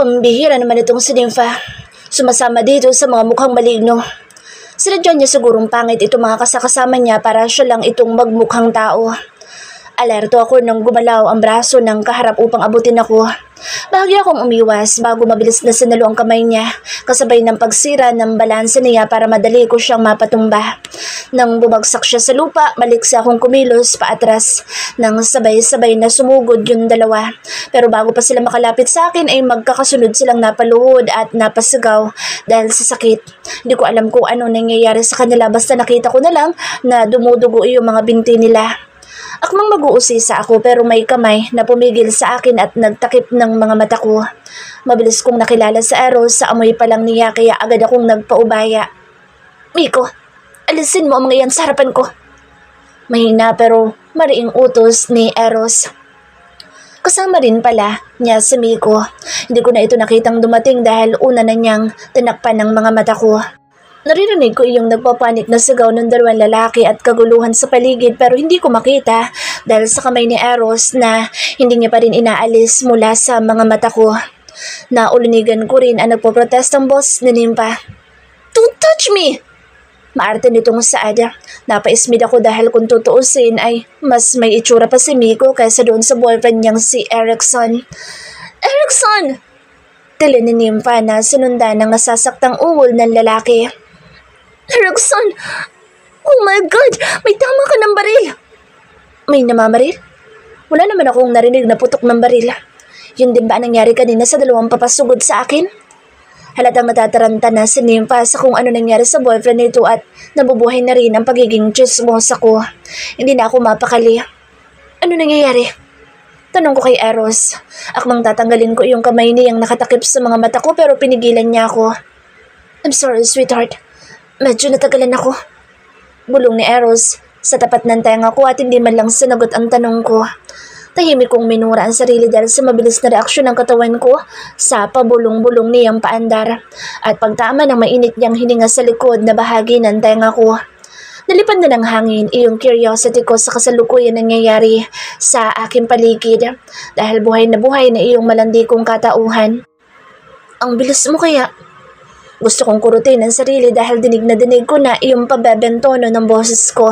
Pambihira naman itong si Nympha. Sumasama dito sa mga mukhang maligno. Sinadya niya sigurong pangit itong mga kasakasama niya para siya lang itong magmukhang tao. Alerto ako nang gumalaw ang braso ng kaharap upang abutin ako. Bahagya akong umiwas bago mabilis na sinalo ang kamay niya, kasabay ng pagsira ng balanse niya para madali ko siyang mapatumba. Nang bumagsak siya sa lupa, maliksi akong kumilos paatras nang sabay-sabay na sumugod yung dalawa. Pero bago pa sila makalapit sa akin ay magkakasunod silang napaluhod at napasigaw dahil sa sakit. Hindi ko alam kung ano nangyayari sa kanila, basta nakita ko na lang na dumudugo yung mga binti nila. Akmang mag-uusisa ako pero may kamay na pumigil sa akin at nagtakip ng mga mata ko. Mabilis kong nakilala sa Eros sa amoy pa lang niya kaya agad akong nagpaubaya. Miko, alisin mo ang mga yan sa harapan ko. Mahina pero mariing utos ni Eros. Kasama rin pala niya si Miko. Hindi ko na ito nakitang dumating dahil una na niyang tinakpan ng mga mata ko. Naririnig ko iyong nagpapanik na sigaw ng dalawang lalaki at kaguluhan sa paligid pero hindi ko makita dahil sa kamay ni Eros na hindi niya pa rin inaalis mula sa mga mata ko. Naulunigan ko rin ang nagpoprotestang boss ni Nympha. Don't touch me! Maarte nitong saad. Napaismid ako dahil kung tutuusin ay mas may itsura pa si Miko kaysa doon sa boyfriend niyang si Erickson. Erickson! Tili ni Nympha na sinundan ng nasasaktang uwol ng lalaki. Erickson! Oh my God! May tama ka ng baril! May namamaril? Wala naman akong narinig na putok ng baril. Yun din ba nangyari kanina sa dalawang papasugod sa akin? Halatang natataranta na si Nympha sa kung ano nangyari sa boyfriend nito at nabubuhay na rin ang pagiging chismosa ko. Hindi na ako mapakali. Ano nangyayari? Tanong ko kay Eros. Akmang tatanggalin ko yung kamay niyang nakatakip sa mga mata ko pero pinigilan niya ako. I'm sorry, sweetheart. Medyo natagalan ako. Bulong ni Eros sa tapat ng tenga ko at hindi man lang sinagot ang tanong ko. Tahimik kong minura ang sarili dahil sa mabilis na reaksyon ng katawan ko sa pabulong-bulong niyang paandar at pagtama ng mainit niyang hininga sa likod na bahagi ng tenga ko. Nalipad na ng hangin iyong curiosity ko sa kasalukuyan nangyayari sa aking paligid dahil buhay na iyong malandi kong katauhan. Ang bilis mo kaya? Gusto kong kurutin ang sarili dahil dinig na dinig ko na iyong pabebentono ng boses ko.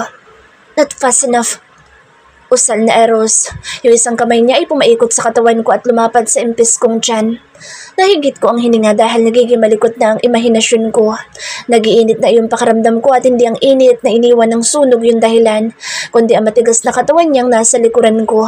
Not fast enough. Usal na Eros. Yung isang kamay niya ay pumaikot sa katawan ko at lumapad sa impis kong tiyan. Nahigit ko ang hininga dahil nagiging malikot na ang imahinasyon ko. Nagiinit na iyong pakaramdam ko at hindi ang init na iniwan ng sunog yung dahilan, kundi ang matigas na katawan niyang nasa likuran ko.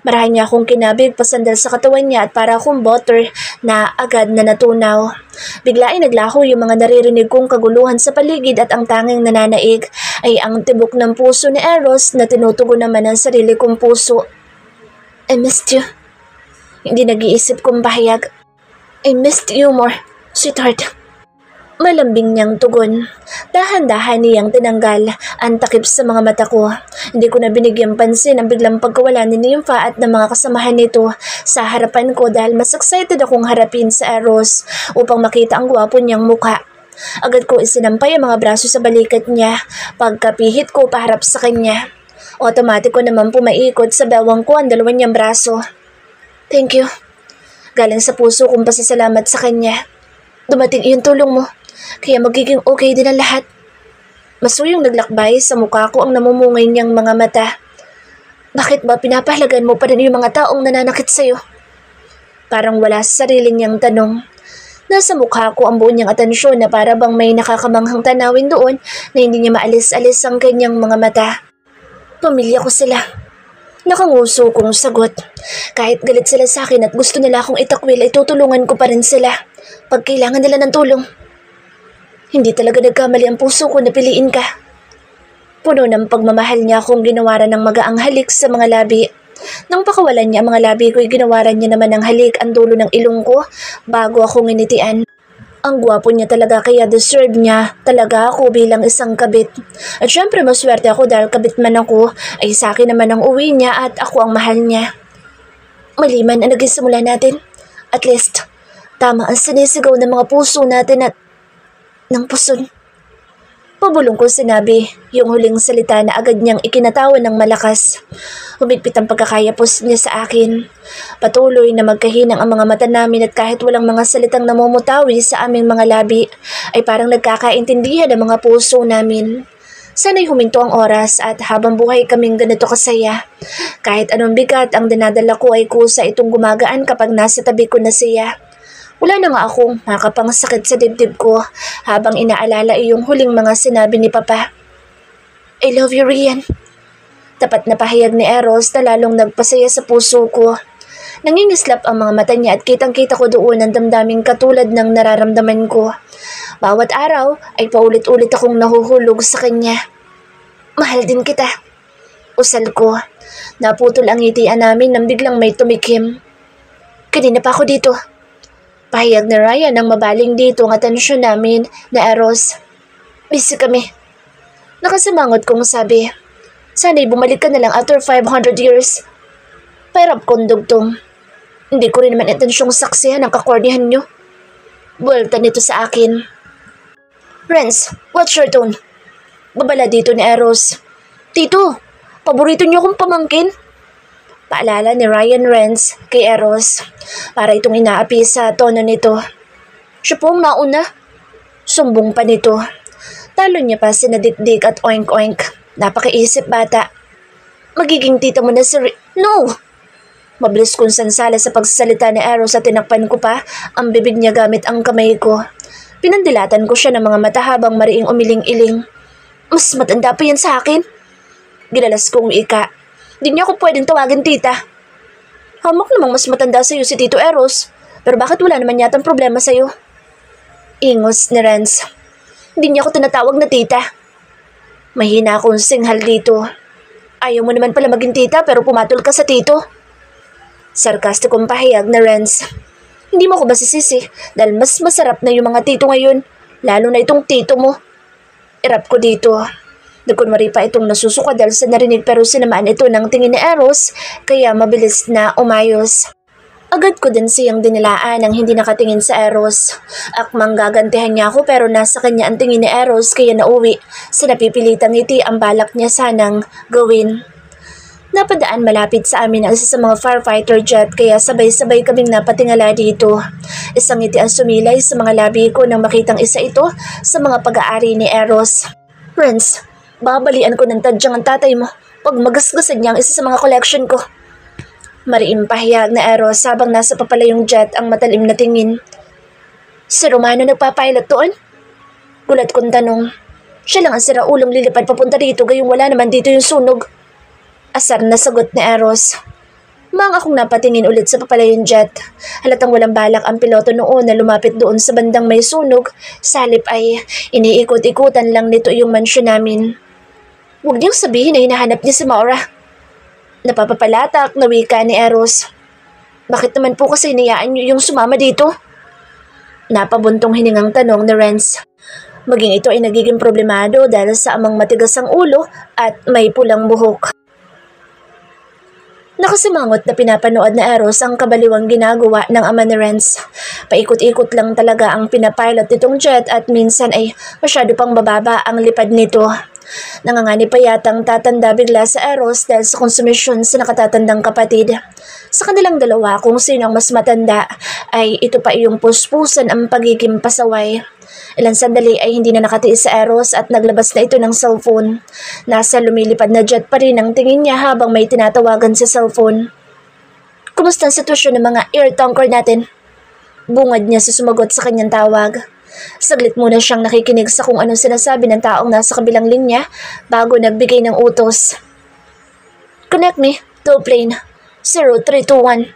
Marahan niya akong kinabig pasandal sa katawan niya at para akong butter na agad na natunaw. Bigla ay naglaho yung mga naririnig kong kaguluhan sa paligid at ang tanging nananaig ay ang tibok ng puso ni Eros na tinutugon naman ang sarili kong puso. I missed you. Hindi nag-iisip kong bahayag. I missed you more, sweetheart. Malambing niyang tugon. Dahan-dahan niyang tinanggal ang takip sa mga mata ko. Hindi ko na binigyan pansin ang biglang pagkawala ni Nympha at ng mga kasamahan nito sa harapan ko dahil mas excited akong harapin sa Eros upang makita ang gwapo niyang mukha. Agad ko isinampay ang mga braso sa balikat niya pagkapihit ko paharap sa kanya. Otomatiko naman pumaikot sa bewang ko ang dalawa niyang braso. Thank you. Galing sa puso kong pasasalamat sa kanya. Dumating iyong tulong mo. Kaya magiging okay din ang lahat. Masuyong naglakbay sa mukha ko ang namumungay niyang mga mata. Bakit ba pinapahalagan mo pa rin yung mga taong nananakit sa'yo? Parang wala sa sarili niyang tanong. Nasa mukha ko ang buo niyang atensyon na para bang may nakakamanghang tanawin doon na hindi niya maalis-alis ang kanyang mga mata. Pamilya ko sila. Nakanguso kong sagot. Kahit galit sila sa akin at gusto nila akong itakwil ay tutulungan ko pa rin sila pag kailangan nila ng tulong. Hindi talaga nagkamali ang puso ko na piliin ka. Puno ng pagmamahal niya akong ginawaran ng magaang halik sa mga labi. Nang pakawalan niya ang mga labi ko ay ginawaran niya naman ng halik ang dulo ng ilong ko bago ako nginitian. Ang gwapo niya talaga kaya deserve niya talaga ako bilang isang kabit. At syempre maswerte ako dahil kabit man ako ay sa akin naman ang uwi niya at ako ang mahal niya. Maliman ang naging simula natin. At least, tama ang sinisigaw ng mga puso natin at ng puson. Pabulong ko sinabi, yung huling salita na agad niyang ikinatawan ng malakas. Humigpit ang pagkakayapos niya sa akin. Patuloy na magkahinang ang mga mata namin at kahit walang mga salitang namumutawi sa aming mga labi, ay parang nagkakaintindihan ang mga puso namin. Sana'y huminto ang oras at habang buhay kaming ganito kasaya. Kahit anong bigat ang dinadala ko ay kusa itong gumagaan kapag nasa tabi ko na siya. Wala na nga akong makapangsakit sa dibdib ko habang inaalala iyong huling mga sinabi ni Papa. I love you, Rian. Tapat na pahayag ni Eros na lalong nagpasaya sa puso ko. Nangingislap ang mga mata niya at kitang-kita ko doon ang damdaming katulad ng nararamdaman ko. Bawat araw ay paulit-ulit akong nahuhulog sa kanya. Mahal din kita. Usal ko. Naputol ang ngitian namin nang biglang may tumikim. Kanina pa ako dito. Pahayag ni Ryan nang mabaling dito ang atensyon namin na Eros. Busy kami. Nakasimangot kong sabi. Sana'y bumalik ka na lang after 500 years. Pairap kong dugtong. Hindi ko rin naman intensyong saksihan ang kakordihan nyo. Buwelta nito sa akin. Renz, what's your tone? Babala dito ni Eros. Tito, paborito niyo akong pamangkin. Paalala ni Ryan Renz kay Eros. Para itong inaapi sa tono nito. Siya po ang nauna. Sumbong pa nito. Talo niya pa sinadikdik at oink-oink. Napakaisip bata. Magiging tita mo na si No! Mabilis kong sansala sa pagsasalita ni Eros at tinakpan ko pa ang bibig niya gamit ang kamay ko. Pinandilatan ko siya ng mga mata habang mariing umiling-iling. Mas matanda pa yan sa akin. Gilalas kong ika. Di niya ako pwedeng tawagin tita. Hamak namang mas matanda sa'yo si Tito Eros. Pero bakit wala naman yatang problema sa'yo? Ingos ni Renz. Hindi niya ako tinatawag na tita. Mahina akong singhal dito. Ayaw mo naman pala maging tita pero pumatol ka sa tito. Sarkastikong pahayag na Renz. Hindi mo ako masisisi dahil mas masarap na yung mga tito ngayon. Lalo na itong tito mo. Irap ko dito. Nagkunwari pa itong nasusuka dahil sa narinig pero sinamaan ito ng tingin ni Eros kaya mabilis na umayos. Agad ko din siyang dinilaan nang hindi nakatingin sa Eros. Akmang gagantihan niya ako pero nasa kanya ang tingin ni Eros kaya nauwi sa napipilitang ngiti ang balak niya sanang gawin. Napadaan malapit sa amin ang isa sa mga firefighter jet kaya sabay-sabay kaming napatingala dito. Isang ngiti ang sumilay sa mga labi ko nang makitang isa ito sa mga pag-aari ni Eros. Renz, babalian ko ng tadyang ang tatay mo pag magasgasan niya ang isa sa mga collection ko. Mariing pahayag na Eros habang nasa papala yung jet ang matalim na tingin. Si Romano nagpapilot doon? Gulat kong tanong. Siya lang ang siraulong lilipad papunta dito gayong wala naman dito yung sunog. Asar na sagot ni Eros. Mang akong napatingin ulit sa papalayong jet. Halatang walang balak ang piloto noon na lumapit doon sa bandang may sunog. Salip ay iniikot-ikutan lang nito yung mansyon namin. Huwag niyang sabihin na hinahanap niya si Maura. Napapapalatak na wika ni Eros. Bakit naman po kasi inayaan niyo yung sumama dito? Napabuntong hiningang tanong ni Renz. Maging ito ay nagiging problemado dahil sa amang matigas ang ulo at may pulang buhok. Nakasimangot na pinapanood na Eros ang kabaliwang ginagawa ng ama ni Renz. Paikot-ikot lang talaga ang pinapilot nitong jet at minsan ay masyado pang bababa ang lipad nito. Nangangani pa yatang tatanda bigla sa Eros dahil sa konsumisyon sa nakatatandang kapatid. Sa kanilang dalawa kung sino ang mas matanda ay ito pa iyong puspusan ang pagiging pasaway. Ilang sandali ay hindi na nakatiis sa Eros at naglabas na ito ng cellphone. Nasa lumilipad na jet pa rin ang tingin niya habang may tinatawagan sa cellphone. Kumusta ang sitwasyon ng mga air tanker natin? Bungad niya sa sumagot sa kanyang tawag. Saglit muna siyang nakikinig sa kung anong sinasabi ng taong nasa kabilang linya bago nagbigay ng utos. Connect me to plane 0321.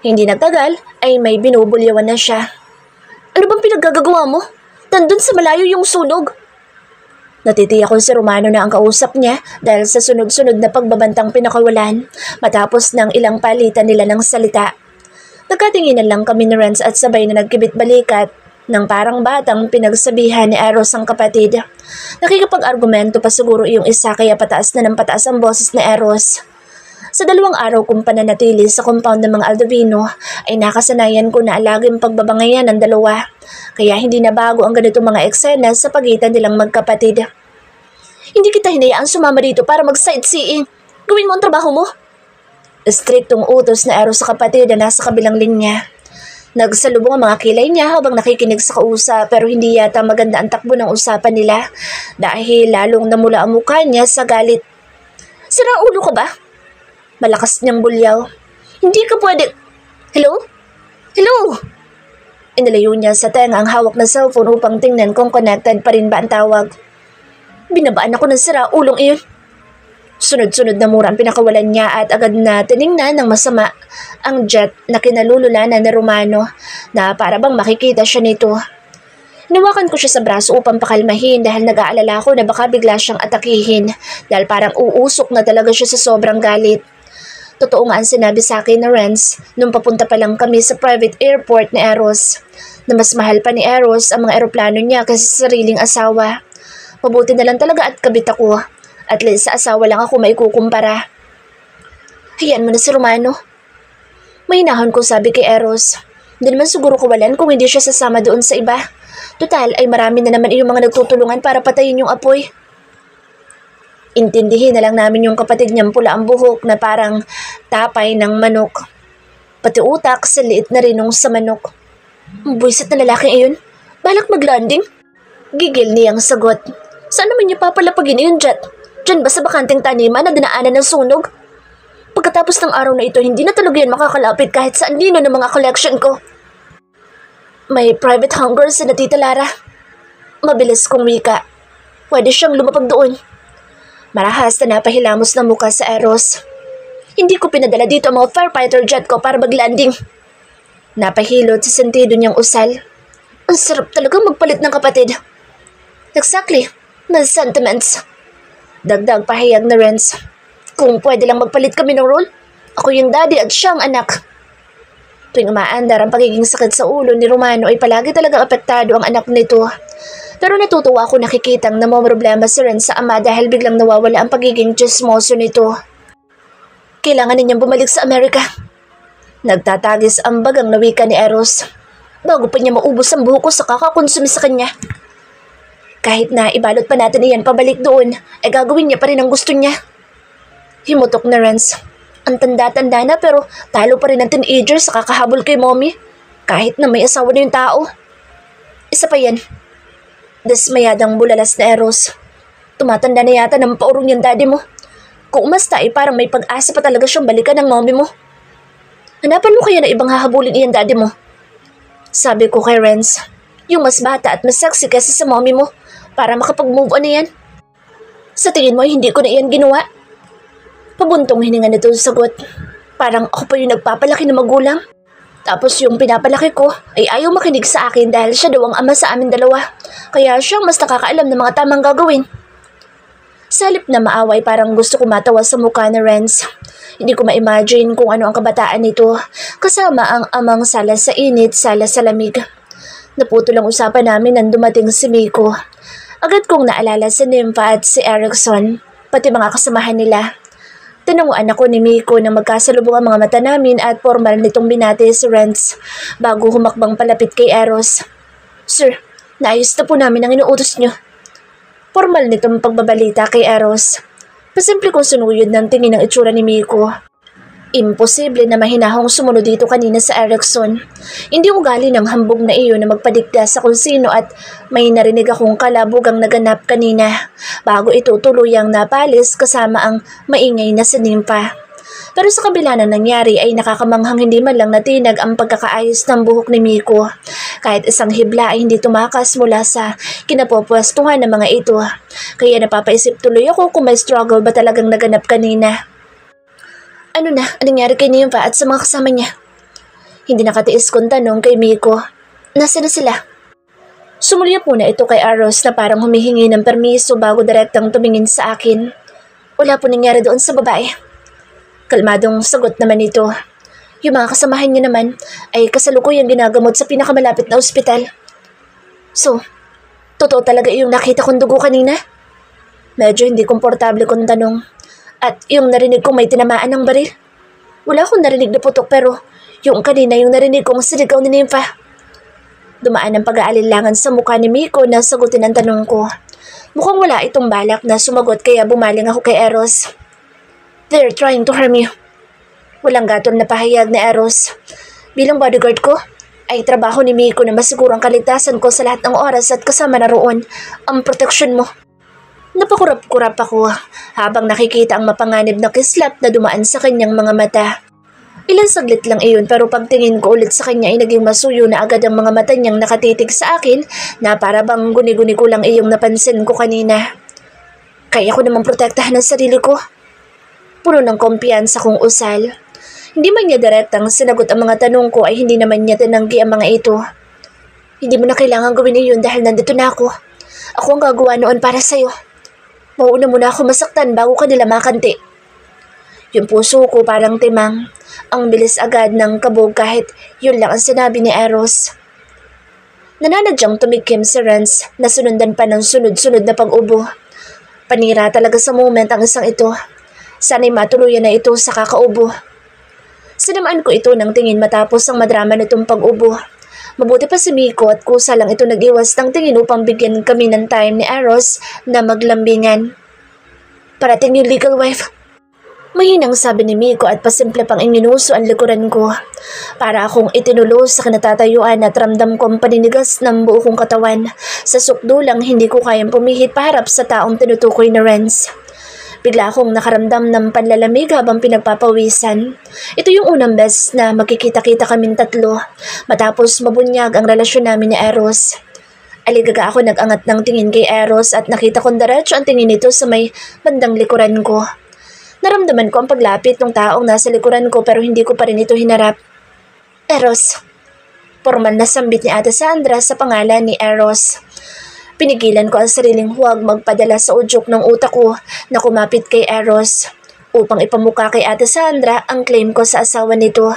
Hindi nagtagal ay may binubulyawan na siya. Ano bang pinaggagawa mo? Nandun sa malayo yung sunog. Natitiyak ko si Romano na ang kausap niya dahil sa sunod-sunod na pagbabantang pinakawalan matapos ng ilang palitan nila ng salita. Nagkatinginan lang kami ni Renz at sabay na nagkibit-balikat ng parang batang pinagsabihan ni Eros ang kapatid. Nakikipag-argumento pa siguro yung isa kaya pataas na ng pataas ang boses ni Eros. Sa 2 araw kong pananatili sa compound ng mga Aldovino ay nakasanayan ko na laging pagbabangayan ng dalawa. Kaya hindi na bago ang ganitong mga eksena sa pagitan nilang magkapatid. Hindi kita hinayaan sumama dito para mag-sightseeing. Gawin mo ang trabaho mo. Striktong utos na Eros sa kapatid na nasa kabilang linya. Nagsalubong ang mga kilay niya habang nakikinig sa kausap pero hindi yata maganda ang takbo ng usapan nila dahil lalong namula ang mukha niya sa galit. Sira ulo ka ba? Malakas niyang bulyaw. Hindi ka pwede... Hello? Hello? Inilayo niya sa tenga ang hawak na cellphone upang tingnan kung connected pa rin ba ang tawag. Binabaan ako ng sira ulong iyon. Sunod-sunod na mura ang pinakawalan niya at agad na tiningnan ng masama ang jet na kinalululanan ni Romano na para bang makikita siya nito. Hinawakan ko siya sa braso upang pakalmahin dahil nag-aalala ko na baka bigla siyang atakihin dahil parang uusok na talaga siya sa sobrang galit. Totoo nga ang sinabi sa akin na Renz nung papunta pa lang kami sa private airport ni Eros na mas mahal pa ni Eros ang mga eroplano niya kaysa sa sariling asawa. Mabuti na lang talaga at kabit ako. At least sa asawa lang ako may kukumpara. Hayaan mo na si Romano. Mahinahon ko sabi kay Eros. Hindi naman siguro kawalan kung hindi siya sasama doon sa iba. Total ay marami na naman yung mga nagtutulungan para patayin yung apoy. Intindihin na lang namin yung kapatid niyang pula ang buhok na parang tapay ng manok. Pati utak sa liit na rinong sa manok. Ang buwisit na lalaki iyon. Balak mag-landing? Gigil niyang sagot. Saan naman niya papalapagin yung jet? Diyan ba sa bakanting taniman na dinaanan ng sunog? Pagkatapos ng araw na ito, hindi na talaga yan makakalapit kahit saan lino ng mga collection ko. May private hangars na Tita Lara. Mabilis kong wika. Pwede siyang lumapag doon. Marahas na napahilamos ng muka sa Eros. Hindi ko pinadala dito ang mga firefighter jet ko para mag-landing. Napahilot sa sentido niyang usal. Ang sarap talaga magpalit ng kapatid. Exactly. My sentiments. Dagdag pahayag na Renz. Kung pwede lang magpalit kami ng role, ako yung daddy at siyang anak. Tuwing umaandar ang pagiging sakit sa ulo ni Romano ay palagi talagang apektado ang anak nito. Pero natutuwa ako nakikitang namomroblema si Renz sa ama dahil biglang nawawala ang pagiging chismoso nito. Kailangan ninyang bumalik sa Amerika. Nagtatagis ang bagang na wika ni Eros. Bago pa niya maubos ang buhok ko sa kakakonsumi sa kanya. Kahit na ibalot pa natin iyan pabalik doon, ay gagawin niya pa rin ang gusto niya. Himutok na Renz. Ang tanda-tanda na pero talo pa rin ang teenager sa kakahabol kay mommy. Kahit na may asawa na yung tao. Isa pa yan. Desmayadang bulalas na Eros. Tumatanda na yata ng paurong yung daddy mo. Kung umasta ay parang may pag-asa pa talaga siyang balikan ng mommy mo. Hanapan mo kaya na ibang hahabulin iyan daddy mo? Sabi ko kay Renz. Yung mas bata at mas sexy kasi sa mommy mo. Para makapag-move on na yan. Sa tingin mo, hindi ko na iyan ginawa. Pabuntong hininga nito sagot. Parang ako pa yung nagpapalaki ng magulang. Tapos yung pinapalaki ko ay ayaw makinig sa akin dahil siya daw ang ama sa amin dalawa. Kaya siyang mas nakakaalam ng mga tamang gagawin. Sa halip na maaway parang gusto ko matawa sa mukha ni Renz. Hindi ko ma-imagine kung ano ang kabataan nito. Kasama ang amang sala sa init, sala sa lamig. Naputol ang usapan namin nang dumating si Miko. Agad kong naalala si Nympha at si Erickson, pati mga kasamahan nila. Tinanguan ako ni Miko na magkasalubong ang mga mata namin at formal nitong binati si Renz bago humakbang palapit kay Eros. Sir, naayos na po namin ang inuutos niyo. Formal nitong pagbabalita kay Eros. Pasimple kong sunuyod ng tingin ng itsura ni Miko. Imposible na mahinahong sumunod dito kanina sa Erickson. Hindi ugali ng hambog na iyon na magpadikta sa kung sino at may narinig akong kalabugang naganap kanina bago ito tuluyang napalis kasama ang maingay na si Nympha. Pero sa kabila ng nangyari ay nakakamanghang hindi man lang natinag ang pagkakaayos ng buhok ni Miko. Kahit isang hibla ay hindi tumakas mula sa kinapopwestuhan ng mga ito. Kaya napapaisip tuloy ako kung may struggle ba talagang naganap kanina. Ano na? Anong nangyari kay Nympha at sa mga kasama niya? Hindi nakatiis kong tanong kay Miko. Nasaan na sila? Sumulya po na ito kay Aros na parang humihingi ng permiso bago direktang tumingin sa akin. Wala po nangyari doon sa babae. Kalmadong sagot naman ito. Yung mga kasamahan niya naman ay kasalukuyang ginagamot sa pinakamalapit na ospital. So, totoo talaga yung nakita kong dugo kanina? Medyo hindi komportable kong tanong. At yung narinig kong may tinamaan ng baril. Wala akong narinig na putok pero yung kanina yung narinig kong sinigaw ni Nympha. Dumaan ang pag-aalinlangan sa mukha ni Miko na sagutin ang tanong ko. Mukhang wala itong balak na sumagot kaya bumaling ako kay Eros. They're trying to harm you. Walang gatong na pahayag ni Eros. Bilang bodyguard ko, ay trabaho ni Miko na masiguro ang kaligtasan ko sa lahat ng oras at kasama na roon ang proteksyon mo. Napakurap-kurap ako habang nakikita ang mapanganib na kislap na dumaan sa kanyang mga mata. Ilang saglit lang iyon pero pagtingin ko ulit sa kanya ay naging masuyo na agad ang mga mata niyang nakatitig sa akin na para bang guni-guni ko lang iyong napansin ko kanina. Kaya ko namang protektahan ang sarili ko. Puno ng kumpiyansa kong usal. Hindi man niya direktang sinagot ang mga tanong ko ay hindi naman niya tinanggi ang mga ito. Hindi mo na kailangan gawin iyon dahil nandito na ako. Ako ang gagawa noon para sa'yo. Mauuna muna ako masaktan bago ka nila makanti. Yung puso ko parang timang. Ang bilis agad ng kabog kahit yun lang ang sinabi ni Eros. Nananadyang tumikim si Renz na sunundan pa ng sunod-sunod na pag-ubo. Panira talaga sa moment ang isang ito. Sana'y matuluyan na ito sa kakaubo. Sinamaan ko ito ng tingin matapos ang madrama nitong pag-ubo. Mabuti pa si Miko at kusa lang ito nag-iwas ng tingin upang bigyan kami ng time ni Eros na maglambingan. Parating yung legal wife. Mahinang sabi ni Miko at pasimple pang inginuso ang likuran ko. Para akong itinulo sa kinatatayuan at ramdam ko ang paninigas ng buo kong katawan. Sa sukdo lang hindi ko kayang pumihit paharap sa taong tinutukoy na Renz. Bigla akong nakaramdam ng panlalamig habang pinagpapawisan. Ito yung unang beses na magkikita-kita kaming tatlo matapos mabunyag ang relasyon namin ni Eros. Aligaga ako nag-angat ng tingin kay Eros at nakita kong diretso ang tingin nito sa may bandang likuran ko. Naramdaman ko ang paglapit ng taong nasa likuran ko pero hindi ko pa rin ito hinarap. Eros. Formal na sambit ni Ate Sandra sa pangalan ni Eros. Pinigilan ko ang sariling huwag magpadala sa udyok ng utak ko na kumapit kay Eros upang ipamuka kay Ate Sandra ang claim ko sa asawa nito.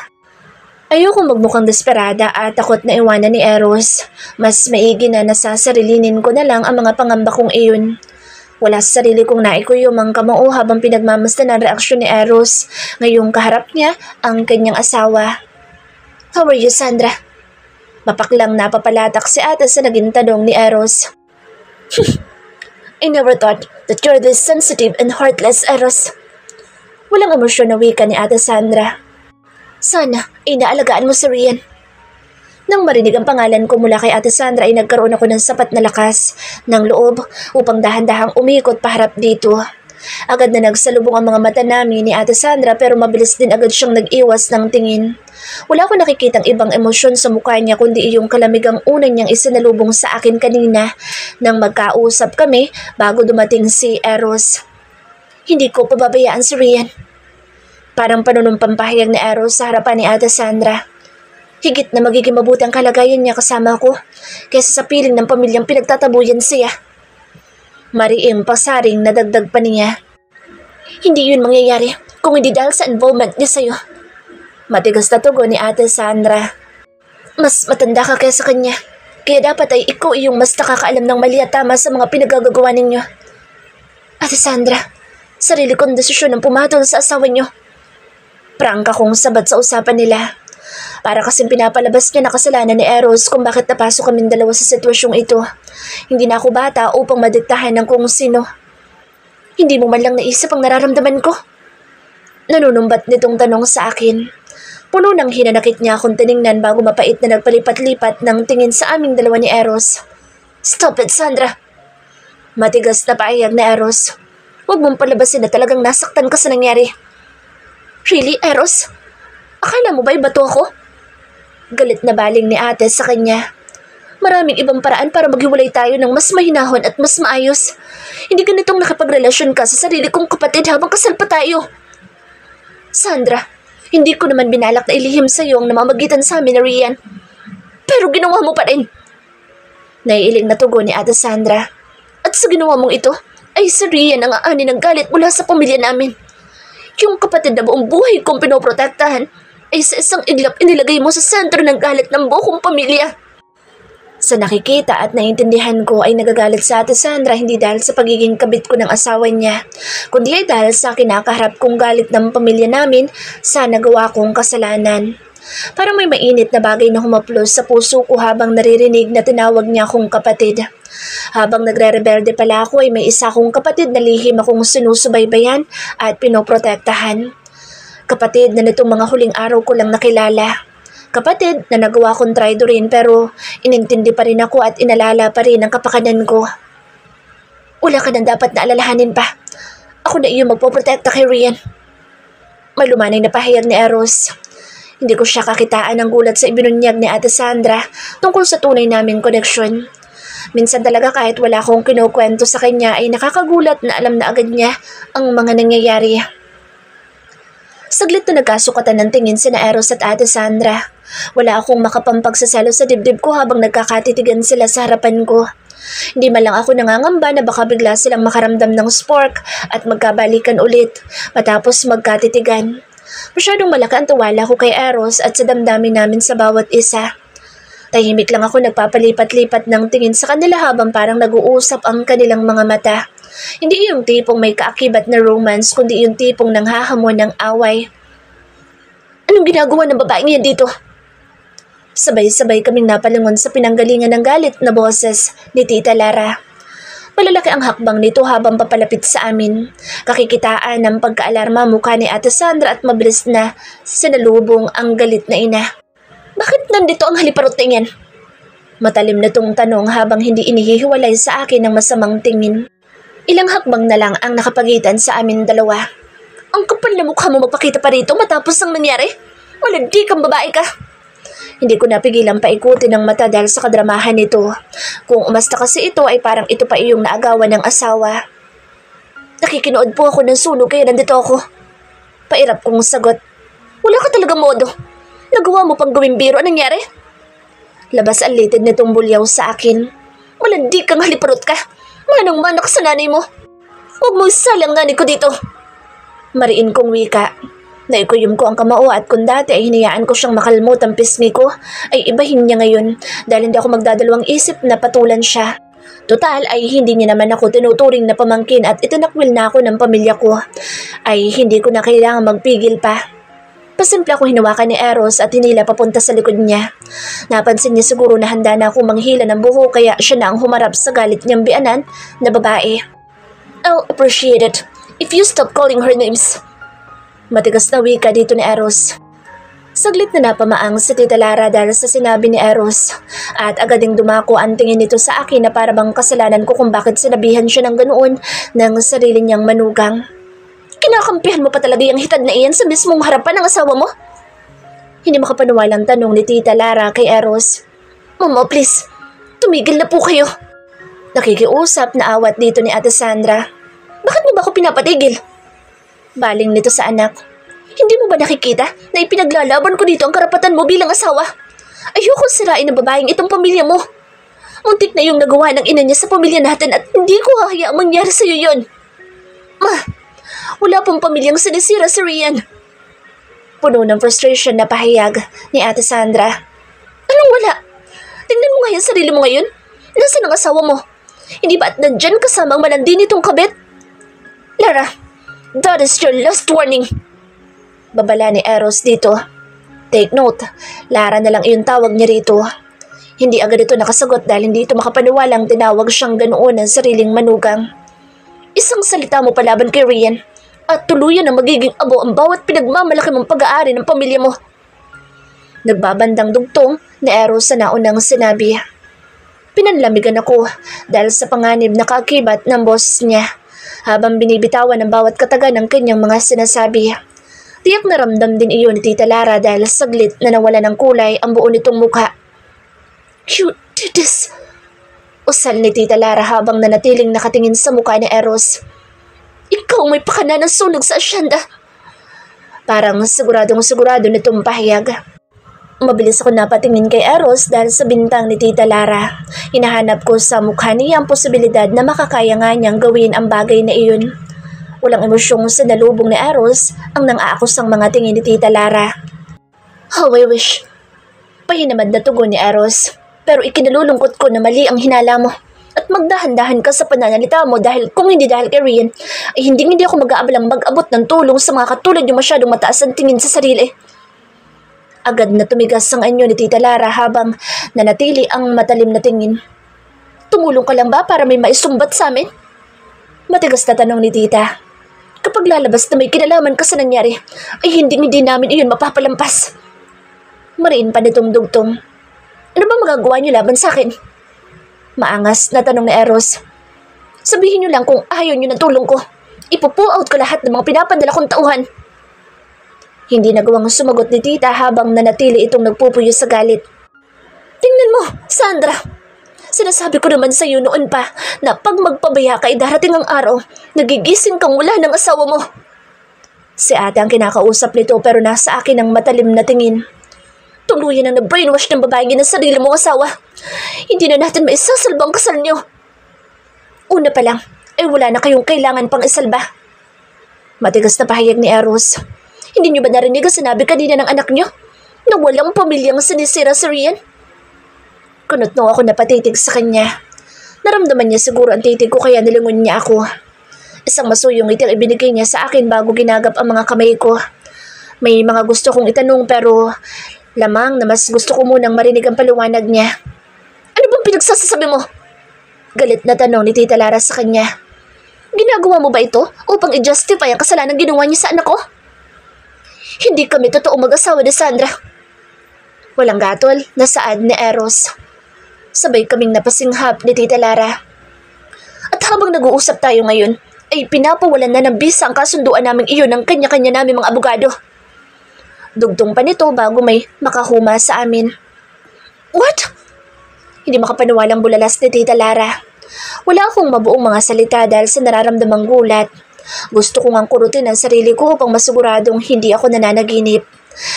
Ayoko magmukhang desperada at takot na iwanan ni Eros. Mas maigi na nasasarilinin ko na lang ang mga pangamba kong iyon. Wala sa sarili kong naikuyom ang kamao habang pinagmamasdan ang reaksyon ni Eros ngayong kaharap niya ang kanyang asawa. How are you, Sandra? Mapaklang napapalatak si Ate sa naging tanong ni Eros. I never thought that you're this sensitive and heartless, Eros. Walang emosyon na wika ni Ate Sandra. Sana ay naalagaan mo si Rian. Nang marinig ang pangalan ko mula kay Ate Sandra ay nagkaroon ako ng sapat na lakas ng loob upang dahan-dahang umikot paharap dito. Agad na nagsalubong ang mga mata namin ni Ate Sandra pero mabilis din agad siyang nag-iwas ng tingin. Wala akong nakikitang ibang emosyon sa mukha niya kundi iyong kalamigang una niyang isinalubong sa akin kanina nang magkausap kami bago dumating si Eros. Hindi ko pababayaan si Rian. Parang panunumpampahayag ni Eros sa harapan ni Ate Sandra. Higit na magiging mabuti ang kalagayan niya kasama ko kaysa sa piling ng pamilyang pinagtatabuyan siya. Mariing pasaring nadagdag pa niya. Hindi yun mangyayari kung hindi dahil sa involvement niya sa'yo. Matigas na tugon ni Ate Sandra. Mas matanda ka kaysa kanya, kaya dapat ay ikaw iyong mas nakakaalam ng mali at tama sa mga pinagagagawa ninyo. Ate Sandra, sarili kong desisyon ang pumatol sa asawa niyo. Prangka kong sabat sa usapan nila. Para kasing pinapalabas niya na kasalanan ni Eros kung bakit napasok kaming dalawa sa sitwasyong ito. Hindi na ako bata upang madiktahan ng kung sino. Hindi mo man lang naisip ang nararamdaman ko? Nanunumbat nitong tanong sa akin. Puno ng hinanakit niya akong tiningnan bago mapait na nagpalipat-lipat ng tingin sa aming dalawa ni Eros. Stop it, Sandra! Matigas na paayag ni Eros. Huwag mong palabasin na talagang nasaktan ka sa nangyari. Really, Eros? Akala mo ba'y bato ako? Galit na baling ni Ate sa kanya. Maraming ibang paraan para maghiwalay tayo ng mas mahinahon at mas maayos. Hindi ganitong nakipagrelasyon ka sa sarili kong kapatid habang kasal pa tayo. Sandra, hindi ko naman binalak na ilihim sa iyo ang namamagitan sa amin na Rian. Pero ginawa mo pa rin. Naiiling na tugon ni Ate Sandra. At sa ginawa mong ito, ay si Rian ang aani ng galit mula sa pamilya namin. Yung kapatid na buong buhay kong pinoprotektahan ay sa isang iglap inilagay mo sa sentro ng galit ng buong pamilya. Sa nakikita at naiintindihan ko ay nagagalit sa Ate Sandra hindi dahil sa pagiging kabit ko ng asawa niya, kundi ay dahil sa kinakaharap kong galit ng pamilya namin sa nagawa kong kasalanan. Parang may mainit na bagay na humaplos sa puso ko habang naririnig na tinawag niya akong kapatid. Habang nagre-rebelde pala ako ay may isa akong kapatid na lihim akong sinusubaybayan at pinoprotektahan. Kapatid na nitong mga huling araw ko lang nakilala. Kapatid na nagawa kong traidorin pero inintindi pa rin ako at inalala pa rin ang kapakanan ko. Wala ka nang dapat na alalahanin pa. Ako na iyo magpoprotekta kay Rian. May lumanay na pahayag ni Eros. Hindi ko siya kakitaan ng gulat sa ibinunyag ni Ate Sandra tungkol sa tunay naming koneksyon. Minsan talaga kahit wala akong kinukwento sa kanya ay nakakagulat na alam na agad niya ang mga nangyayari. Saglit na nagkasukatan ng tingin sina Eros at Ate Sandra. Wala akong makapampagsasalo sa dibdib ko habang nagkakatitigan sila sa harapan ko. Hindi man lang ako nangangamba na baka bigla silang makaramdam ng spark at magkabalikan ulit matapos magkatitigan. Masyadong malaki ang tiwala ko kay Eros at sa damdamin namin sa bawat isa. Tahimik lang ako nagpapalipat-lipat ng tingin sa kanila habang parang nag-uusap ang kanilang mga mata. Hindi yung tipong may kaakibat na romance kundi yung tipong nanghahamon ng away. Anong ginagawa ng babaeng yan dito? Sabay-sabay kaming napalingon sa pinanggalingan ng galit na boses ni Tita Lara. Malalaki ang hakbang nito habang papalapit sa amin. Kakikitaan ng pagkaalarma mukha ni Ate Sandra at mabilis na sinalubong ang galit na ina. Bakit nandito ang haliparot na yan? Matalim na tong tanong habang hindi inihihiwalay sa akin ng masamang tingin. Ilang hakbang na lang ang nakapagitan sa amin dalawa. Ang kapal na mukha mo magpakita pa rito matapos ang nangyari? Malandi kang babae ka. Hindi ko napigilang paikutin ng mata dahil sa kadramahan nito. Kung umasta kasi ito ay parang ito pa iyong naagawan ng asawa. Nakikinood po ako ng sunog kaya nandito ako. Pairap kong sagot. Wala ka talagang modo. Nagawa mo pang gawing biro. Anong nangyari? Labas ang litid nitong bulyaw sa akin. Malandi kang haliparot ka. Manang-mana ka sa nanay mo. Huwag mo isalang nanay ko dito. Mariin kong wika. Naikuyom ko ang kamao at kung dati ay hinayaan ko siyang makalmot ang pisngi ko, ay ibahin niya ngayon dahil hindi ako magdadalawang isip na patulan siya. Total ay hindi niya naman ako tinuturing na pamangkin at itinakwil na ako ng pamilya ko. Ay hindi ko na kailangan magpigil pa. Pasimple ako hinawakan ni Eros at hinila papunta sa likod niya. Napansin niya siguro na handa na akong manghila ng buho kaya siya na ang humarap sa galit niyang bianan na babae. I'll appreciate it if you stop calling her names. Matigas na wika dito ni Eros. Saglit na napamaang si Tita Lara dahil sa sinabi ni Eros at agad ding dumako ang tingin nito sa akin na parabang kasalanan ko kung bakit sinabihan siya ng ganoon ng sarili niyang manugang. Kinakampihan mo pa talaga yung hitad na iyan sa mismong harapan ng asawa mo? Hindi makapaniwalang tanong ni Tita Lara kay Eros. Mama, please, tumigil na po kayo. Nakikiusap na awat dito ni Ate Sandra. Bakit mo ba ako pinapatigil? Baling nito sa anak. Hindi mo ba nakikita na ipinaglalaban ko dito ang karapatan mo bilang asawa? Ayoko sirain ng babaeng itong pamilya mo. Muntik na yung nagawa ng ina niya sa pamilya natin at hindi ko hahayaang mangyari sa'yo yun. Ma, wala pong pamilyang sinisira si Rian. Puno ng frustration na pahayag ni Ate Sandra. Anong wala? Tingnan mo nga yung sarili mo ngayon. Nasaan ang asawa mo? Hindi ba at nandyan kasama ang malandi nitong kabit? Lara, that is your last warning. Babala ni Eros dito. Take note, Lara na lang iyong tawag niya rito. Hindi agad ito nakasagot dahil hindi ito makapaniwalang tinawag siyang ganoon ng sariling manugang. Isang salita mo palaban kay Rian at tuluyan na magiging abo ang bawat pinagmamalaki mong pag-aari ng pamilya mo. Nagbabandang dugtong ni Eros sa naunang sinabi. Pinanlamigan ako dahil sa panganib na kaakibat ng boss niya habang binibitawan ng bawat kataga ng kanyang mga sinasabi. Tiyak na ramdam din iyon ni Tita Lara dahil saglit na nawala ng kulay ang buo nitong mukha. You did this! Usal ni Tita Lara habang nanatiling nakatingin sa mukha ni Eros. Ikaw may pakana ng sunog sa asyenda. Parang siguradong-sigurado nitong pahayag. Mabilis ako napatingin kay Eros dahil sa bintang ni Tita Lara. Hinahanap ko sa mukha niya ang posibilidad na makakaya nga niyang gawin ang bagay na iyon. Walang emosyong sinalubong ni Eros ang nang-aakusang mga tingin ni Tita Lara. How I wish. Pahinamad na tugon ni Eros. Pero ikinalulungkot ko na mali ang hinala mo. At magdahan-dahan ka sa pananalita mo dahil kung hindi dahil kay Rian, ay hindi ako mag-aabalang mag-abot ng tulong sa mga katulad yung masyadong mataas ang tingin sa sarili. Agad na tumigas ang anyo ni Tita Lara habang nanatili ang matalim na tingin. Tumulong ka lang ba para may maisumbat sa amin? Matigas na tanong ni Tita. Kapag lalabas na may kinalaman ka sa nangyari, ay hindi namin iyon mapapalampas. Mariin pa nitong dugtong. Ano ba magagawa niyo laban sa akin? Maangas na tanong ni Eros. Sabihin niyo lang kung ayaw niyo ng tulong ko. Ipo-pull out ko lahat ng mga pinapadala kong tauhan. Hindi nagawang sumagot ni Tita habang nanatili itong nagpupuyo sa galit. Tingnan mo, Sandra. Sinasabi ko naman sa iyo noon pa na pag magpabaya ka ay darating ang araw, nagigising kang wala ng asawa mo. Si ate ang kinakausap nito pero nasa akin ang matalim na tingin. Tuluyan ang na-brainwash ng babae ng sarili mong asawa. Hindi na natin maisasalba ang kasal niyo. Una pa lang, ay wala na kayong kailangan pang isalba. Matigas na pahayag ni Eros. Hindi niyo ba narinig ang sinabi kanina ng anak niyo? Na walang pamilyang sinisira si Rian? Kunot-no ako napatitig sa kanya. Naramdaman niya siguro ang titig ko kaya nilingon niya ako. Isang masuyong ngiti ang ibinigay niya sa akin bago ginagap ang mga kamay ko. May mga gusto kong itanong pero lamang na mas gusto ko munang marinig ang paliwanag niya. Ano bang pinagsasasabi mo? Galit na tanong ni Tita Lara sa kanya. Ginagawa mo ba ito upang i-justify ang kasalanan ginawa niya sa anak ko? Hindi kami totoo mag-asawa ni Sandra. Walang gatol na saad ni Eros. Sabay kaming napasinghap ni Tita Lara. At habang nag-uusap tayo ngayon, ay pinapawalan na ng bisa ang kasunduan namin iyon ng kanya-kanya namin mga abogado. Dugtong pa nito bago may makahuma sa amin. What? Hindi makapaniwalang bulalas ni Tita Lara. Wala akong mabuong mga salita dahil sa nararamdamang gulat. Gusto ko ngang kurutin ang sarili ko upang masiguradong hindi ako nananaginip.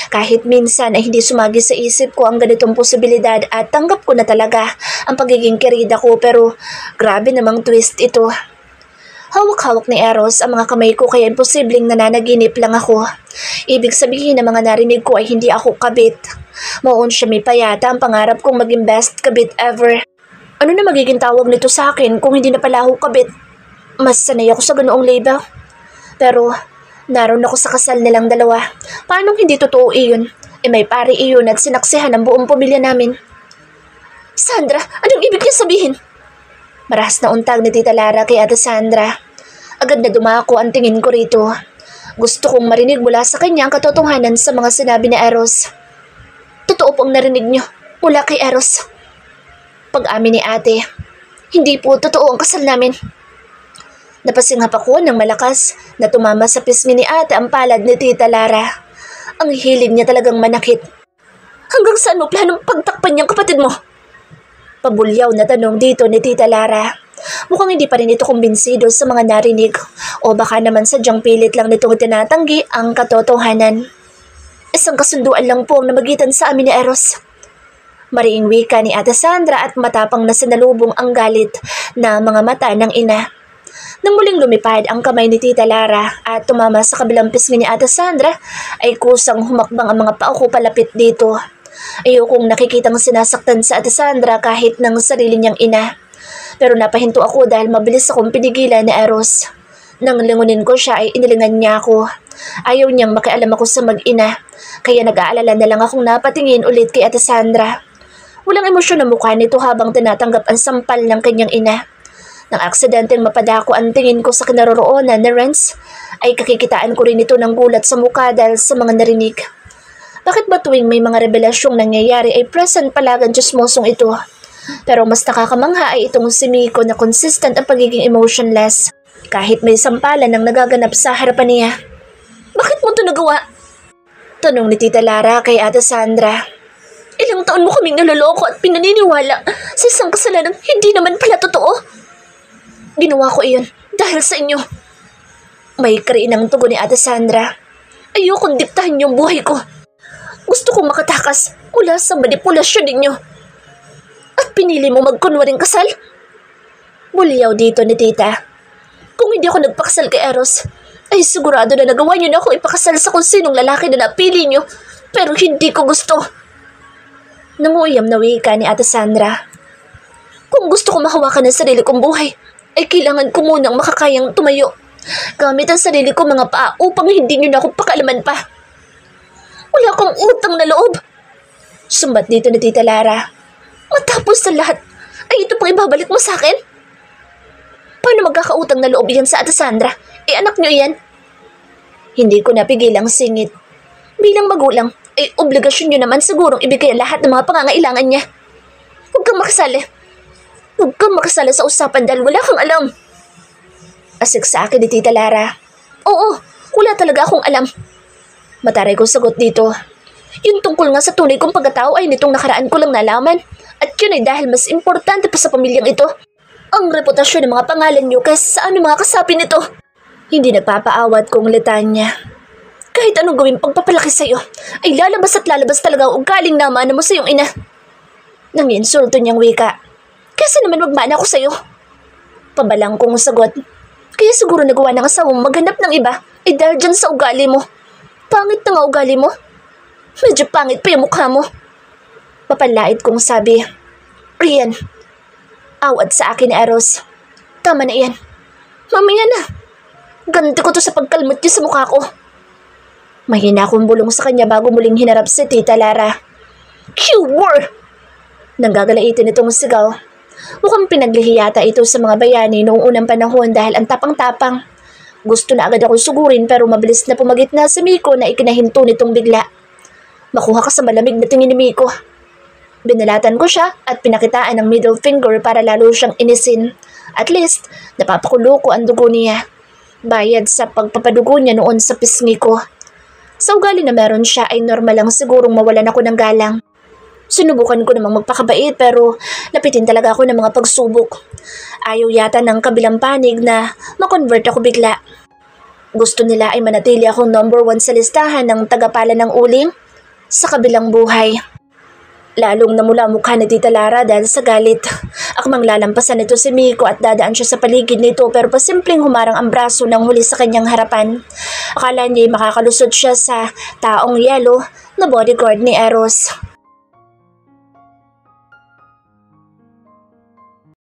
Kahit minsan ay hindi sumagi sa isip ko ang ganitong posibilidad at tanggap ko na talaga ang pagiging kerida ko pero grabe namang twist ito. Hawak-hawak ni Eros ang mga kamay ko kaya imposibleng nananaginip lang ako. Ibig sabihin na mga narinig ko ay hindi ako kabit. Maon siya may payata ang pangarap kong maging best kabit ever. Ano na magiging tawag nito sa akin kung hindi na pala ako kabit? Mas sanay ako sa ganoong label. Pero naroon ako sa kasal nilang dalawa. Paanong hindi totoo iyon? May pari iyon at sinaksihan ang buong pamilya namin. Sandra, anong ibig niya sabihin? Marahas na untag ni Tita Lara kay Ate Sandra. Agad na dumako ang tingin ko rito. Gusto kong marinig mula sa kanya ang katotohanan sa mga sinabi ni Eros. Totoo pong narinig niyo mula kay Eros. Pag-amin ni ate, hindi po totoo ang kasal namin. Napasinghap ako ng malakas na tumama sa pisngi ni ate ang palad ni Tita Lara. Ang hilig niya talagang manakit. Hanggang saan mo planong pagtakpan niyang kapatid mo? Pabulyaw na tanong dito ni Tita Lara. Mukhang hindi pa rin ito kumbinsido sa mga narinig o baka naman sadyang pilit lang nitong tinatanggi ang katotohanan. Isang kasunduan lang po ang namagitan sa amin ni Eros. Mariing wika ni Ate Sandra at matapang na sinalubong ang galit na mga mata ng ina. Nang muling lumipad ang kamay ni Tita Lara at tumama sa kabilang pisngi ni Ate Sandra ay kusang humakbang ang mga pao ko palapit dito. Ayokong nakikitang sinasaktan sa Ate Sandra kahit ng sarili niyang ina. Pero napahinto ako dahil mabilis akong pinigilan ni Eros. Nang lingunin ko siya ay inilingan niya ako. Ayaw niyang makialam ako sa mag-ina, kaya nag-aalala na lang akong napatingin ulit kay Ate Sandra. Walang emosyon na mukha nito habang tinatanggap ang sampal ng kanyang ina. Nang aksidenteng mapadako ang tingin ko sa kinaroroonan ni Renz, ay kakikitaan ko rin ito ng gulat sa mukha dahil sa mga narinig. Bakit ba tuwing may mga revelasyong nangyayari ay present palagang chismosong ito? Pero mas nakakamangha ay itong si Miko na consistent ang pagiging emotionless. Kahit may sampalan ang nagaganap sa harapan niya. Bakit mo ito nagawa? Tanong ni Tita Lara kay Ate Sandra. Ilang taon mo kaming naloloko at pinaniniwala sa isang kasalanan hindi naman pala totoo. Ginawa ko iyon dahil sa inyo. May kariinang tugon ni Ate Sandra. Ayokong diktahan yung buhay ko. Gusto kong makatakas mula sa manipulasyon ninyo. At pinili mo magkunwaring kasal? Buliyaw dito ni Tita. Kung hindi ako nagpakasal kay Eros, ay sigurado na nagawa niyo na ako ipakasal sa kung sinong lalaki na napili niyo, pero hindi ko gusto. Nanguyam na wika ni Ate Sandra. Kung gusto ko mahawakan ng sarili kong buhay, ay kailangan ko munang makakayang tumayo. Gamit ang sarili ko mga paa upang hindi niyo na ako pakalaman pa. Wala akong utang na loob. Sumbat dito ni Tita Lara. Matapos sa lahat, ay ito pang ibabalik mo sa akin? Paano magkakautang na loob yan sa Ate Sandra? Anak niyo yan? Hindi ko napigilang singit. Bilang magulang, ay obligasyon niyo naman sigurong ibigay lahat ng mga pangangailangan niya. Huwag kang makasali. Huwag kang makasali sa usapan dahil wala kang alam. Asik sa akin ni Tita Lara. Oo, wala talaga akong alam. Mataray kong sagot dito. Yung tungkol nga sa tunay kong pagkatao ay nitong nakaraan ko lang nalaman. At yun ay dahil mas importante pa sa pamilyang ito ang reputasyon ng mga pangalan niyo kaysa sa anong mga kasapi nito. Hindi nagpapaawat kong litanya. Kahit anong gawin pagpapalaki sa'yo, ay lalabas at lalabas talaga ang ugaling na mana mo sa iyong ina. Nanginsulto niyang wika. Kesa naman magmana ako sa'yo. Pabalang kong sagot. Kaya siguro nagawa ng asawa mo maghanap ng iba ay dahil dyan sa ugali mo. Pangit na nga ugali mo. Medyo pangit pa yung mukha mo. Papanlait kong sabi. Rian, awat sa akin ni Eros. Tama na yan. Mamaya na. Ganti ko to sa pagkalmot niya sa mukha ko. Mahina akong bulong sa kanya bago muling hinarap si Tita Lara. Q-war! Nanggagalaitin itong sigaw. Mukhang pinaglihi yata ito sa mga bayani noong unang panahon dahil ang tapang-tapang. Gusto na agad akong sugurin pero mabilis na pumagitna si Miko na ikinahinto nitong bigla. Makuha ka sa malamig na tingin ni Miko. Binalatan ko siya at pinakitaan ng middle finger para lalo siyang inisin. At least, napapakulo ko ang dugo niya. Bayad sa pagpapadugo niya noon sa pisngi ko. Sa ugali na meron siya ay normal lang sigurong mawalan ako ng galang. Sinubukan ko namang magpakabait pero lapitin talaga ako ng mga pagsubok. Ayaw yata ng kabilang panig na makonvert ako bigla. Gusto nila ay manatili akong number 1 sa listahan ng tagapala ng uling sa kabilang buhay. Lalong namula mukha ni Tita Lara dahil sa galit. Akmang lalampasan nito si Miko at dadaan siya sa paligid nito pero pasimpleng humarang ang braso ng huli sa kanyang harapan. Akala niya makakalusot siya sa taong yelo na bodyguard ni Eros.